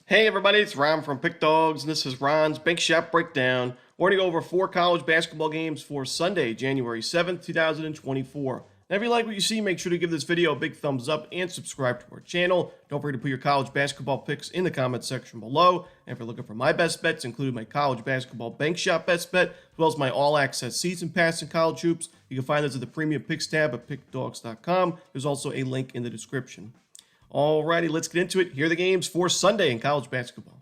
Hey everybody, it's Ron from Pick Dawgz, and this is Ron's Big Shot Breakdown. We're going to go over 4 college basketball games for Sunday, January 7th, 2024. Now, if you like what you see, make sure to give this video a big thumbs up and subscribe to our channel. Don't forget to put your college basketball picks in the comments section below. And if you're looking for my best bets, including my college basketball bank shot best bet, as well as my all-access season pass in college hoops, you can find those at the premium picks tab at pickdawgz.com. There's also a link in the description. Alrighty, let's get into it. Here are the games for Sunday in college basketball.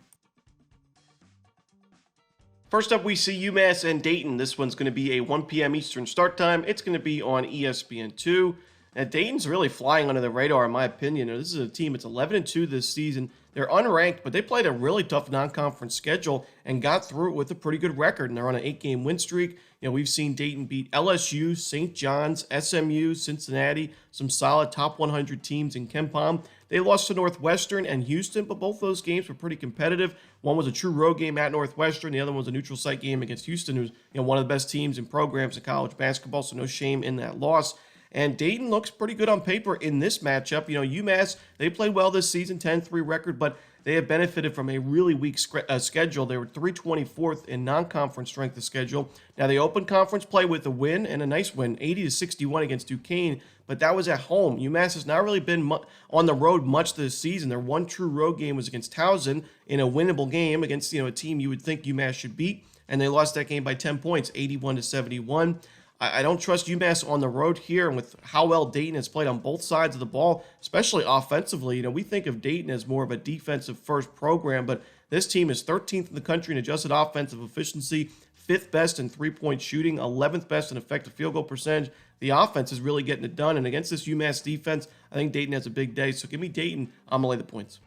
First up, we see UMass and Dayton. This one's going to be a 1 p.m. Eastern start time. It's going to be on ESPN2. Now, Dayton's really flying under the radar, in my opinion. This is a team that's 11-2 this season. They're unranked, but they played a really tough non-conference schedule and got through it with a pretty good record. And they're on an 8-game win streak. We've seen Dayton beat LSU, St. John's, SMU, Cincinnati, some solid top 100 teams in KenPom. They lost to Northwestern and Houston, but both those games were pretty competitive. One was a true road game at Northwestern. The other one was a neutral site game against Houston, who's one of the best teams and programs in college basketball, so no shame in that loss. And Dayton looks pretty good on paper in this matchup. UMass, they played well this season, 10-3 record, but they have benefited from a really weak schedule. They were 324th in non-conference strength of schedule. Now, they opened conference play with a win, and a nice win, 80-61 against Duquesne, but that was at home. UMass has not really been on the road much this season. Their one true road game was against Towson in a winnable game against a team you would think UMass should beat, and they lost that game by 10 points, 81-71. I don't trust UMass on the road here, and with how well Dayton has played on both sides of the ball, especially offensively. We think of Dayton as more of a defensive-first program, but this team is 13th in the country in adjusted offensive efficiency, 5th best in three-point shooting, 11th best in effective field goal percentage. The offense is really getting it done, and against this UMass defense, I think Dayton has a big day. So give me Dayton. I'm going to lay the points.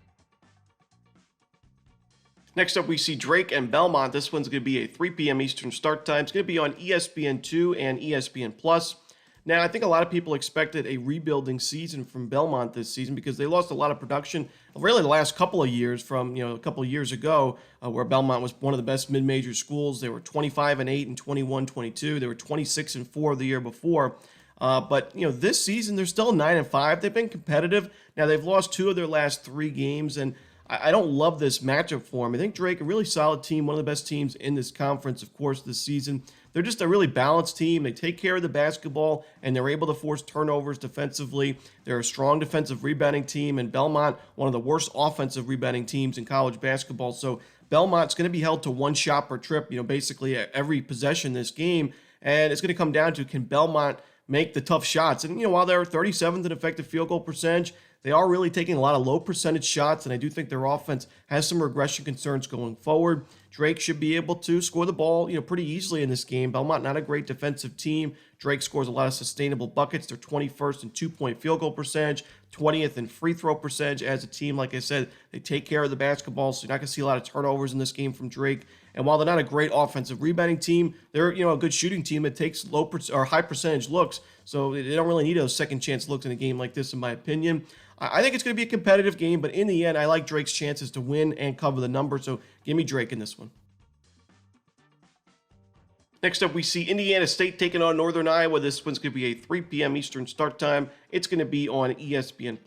Next up, we see Drake and Belmont. This one's going to be a 3 p.m. Eastern start time. It's going to be on ESPN2 and ESPN+. Now, I think a lot of people expected a rebuilding season from Belmont this season because they lost a lot of production really the last couple of years from, a couple of years ago where Belmont was one of the best mid-major schools. They were 25-8 and 21-22. They were 26-4 the year before. But this season, they're still 9-5. They've been competitive. Now, they've lost 2 of their last 3 games, and I don't love this matchup for them. I think Drake, a really solid team, one of the best teams in this conference, of course, this season. They're just a really balanced team. They take care of the basketball, and they're able to force turnovers defensively. They're a strong defensive rebounding team, and Belmont, one of the worst offensive rebounding teams in college basketball. So Belmont's going to be held to 1 shot per trip, basically at every possession this game. And it's going to come down to, can Belmont make the tough shots? And, while they're 37th in effective field goal percentage, they are really taking a lot of low percentage shots, and I do think their offense has some regression concerns going forward. Drake should be able to score the ball, pretty easily in this game. Belmont, not a great defensive team. Drake scores a lot of sustainable buckets. They're 21st in 2-point field goal percentage, 20th in free throw percentage as a team. Like I said, they take care of the basketball, so you're not going to see a lot of turnovers in this game from Drake. And while they're not a great offensive rebounding team, they're a good shooting team that takes high percentage looks. So they don't really need those second chance looks in a game like this, in my opinion. I think it's going to be a competitive game, but in the end, I like Drake's chances to win and cover the number. So give me Drake in this one. Next up, we see Indiana State taking on Northern Iowa. This one's going to be a 3 p.m. Eastern start time. It's going to be on ESPN+.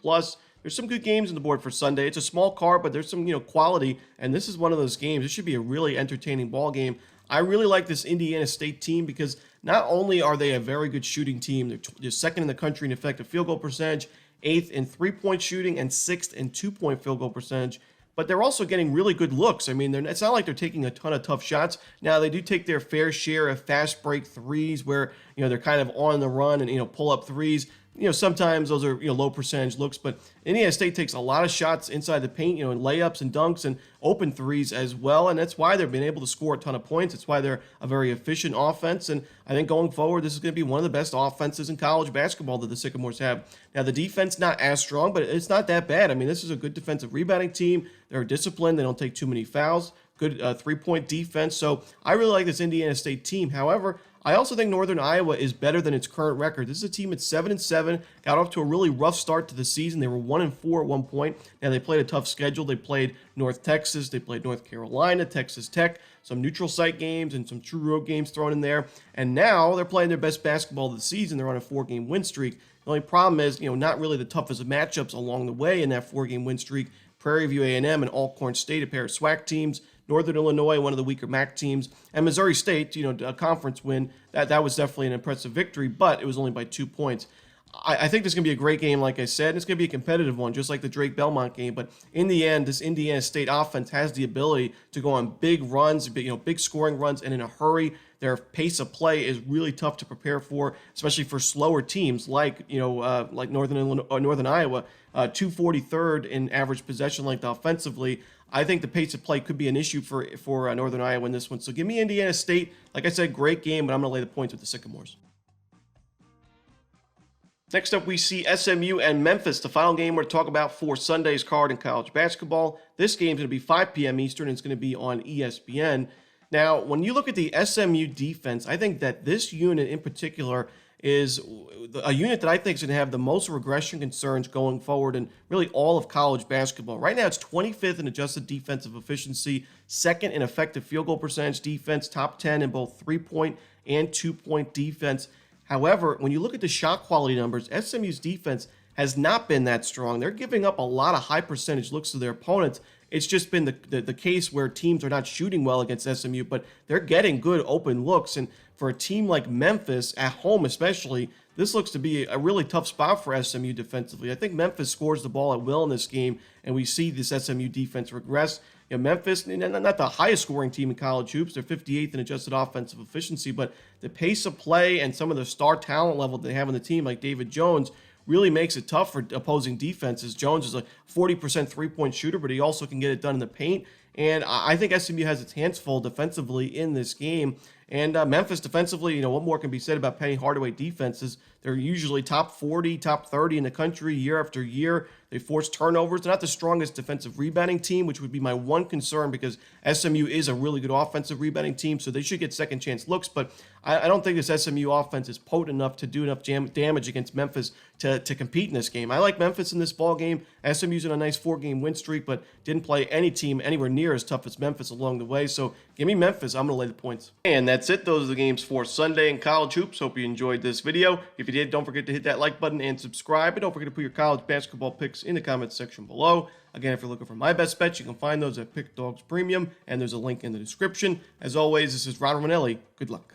There's some good games on the board for Sunday. It's a small card, but there's some quality, and this is one of those games. This should be a really entertaining ball game. I really like this Indiana State team because not only are they a very good shooting team, they're second in the country in effective field goal percentage, 8th in three-point shooting, and 6th in 2-point field goal percentage. But they're also getting really good looks. I mean, it's not like they're taking a ton of tough shots. Now, they do take their fair share of fast break threes where, they're kind of on the run and, pull up threes. Sometimes those are, low percentage looks, but Indiana State takes a lot of shots inside the paint, and layups and dunks and open threes as well. And that's why they've been able to score a ton of points. It's why they're a very efficient offense. And I think going forward, this is going to be one of the best offenses in college basketball that the Sycamores have. Now, the defense not as strong, but it's not that bad. I mean, this is a good defensive rebounding team. They're disciplined. They don't take too many fouls. Good 3-point defense. So I really like this Indiana State team. However, I also think Northern Iowa is better than its current record. This is a team at 7-7, got off to a really rough start to the season. They were 1-4 at one point. Now they played a tough schedule. They played North Texas, they played North Carolina, Texas Tech, some neutral site games and some true road games thrown in there. And now they're playing their best basketball of the season. They're on a 4-game win streak. The only problem is, not really the toughest of matchups along the way in that 4-game win streak Prairie View A&M and Alcorn State, a pair of SWAC teams. Northern Illinois, one of the weaker MAC teams, and Missouri State, a conference win. That was definitely an impressive victory, but it was only by 2 points. I think this is going to be a great game, like I said, and it's going to be a competitive one, just like the Drake-Belmont game. But in the end, this Indiana State offense has the ability to go on big runs, big scoring runs, and in a hurry. Their pace of play is really tough to prepare for, especially for slower teams like Northern Iowa, 243rd in average possession length offensively. I think the pace of play could be an issue for Northern Iowa in this one. So give me Indiana State. Like I said, great game, but I'm going to lay the points with the Sycamores. Next up, we see SMU and Memphis, the final game we're going to talk about for Sunday's card in college basketball. This game is going to be 5 p.m. Eastern, and it's going to be on ESPN. Now, when you look at the SMU defense, I think that this unit in particular is a unit that I think is going to have the most regression concerns going forward in really all of college basketball. Right now, it's 25th in adjusted defensive efficiency, second in effective field goal percentage defense, top 10 in both 3-point and 2-point defense. However, when you look at the shot quality numbers, SMU's defense has not been that strong. They're giving up a lot of high percentage looks to their opponents. It's just been the case where teams are not shooting well against SMU, but they're getting good open looks. And for a team like Memphis, at home especially, this looks to be a really tough spot for SMU defensively. I think Memphis scores the ball at will in this game, and we see this SMU defense regress. Memphis, not the highest scoring team in college hoops. They're 58th in adjusted offensive efficiency, but the pace of play and some of the star talent level they have on the team, like David Jones, really makes it tough for opposing defenses. Jones is a 40% three-point shooter, but he also can get it done in the paint. And I think SMU has its hands full defensively in this game. And Memphis defensively, what more can be said about Penny Hardaway defenses? They're usually top 40, top 30 in the country year after year. They force turnovers. They're not the strongest defensive rebounding team, which would be my one concern because SMU is a really good offensive rebounding team, so they should get second chance looks. But I don't think this SMU offense is potent enough to do enough damage against Memphis to compete in this game. I like Memphis in this ball game. SMU's in a nice 4-game win streak, but didn't play any team anywhere near as tough as Memphis along the way. So give me Memphis. I'm going to lay the points. And that's it. Those are the games for Sunday in college hoops. Hope you enjoyed this video. If you did, don't forget to hit that like button and subscribe. And don't forget to put your college basketball picks in the comments section below. Again, if you're looking for my best bets, you can find those at Pick Dawgz Premium, and there's a link in the description. As always, this is Romanelli. Good luck.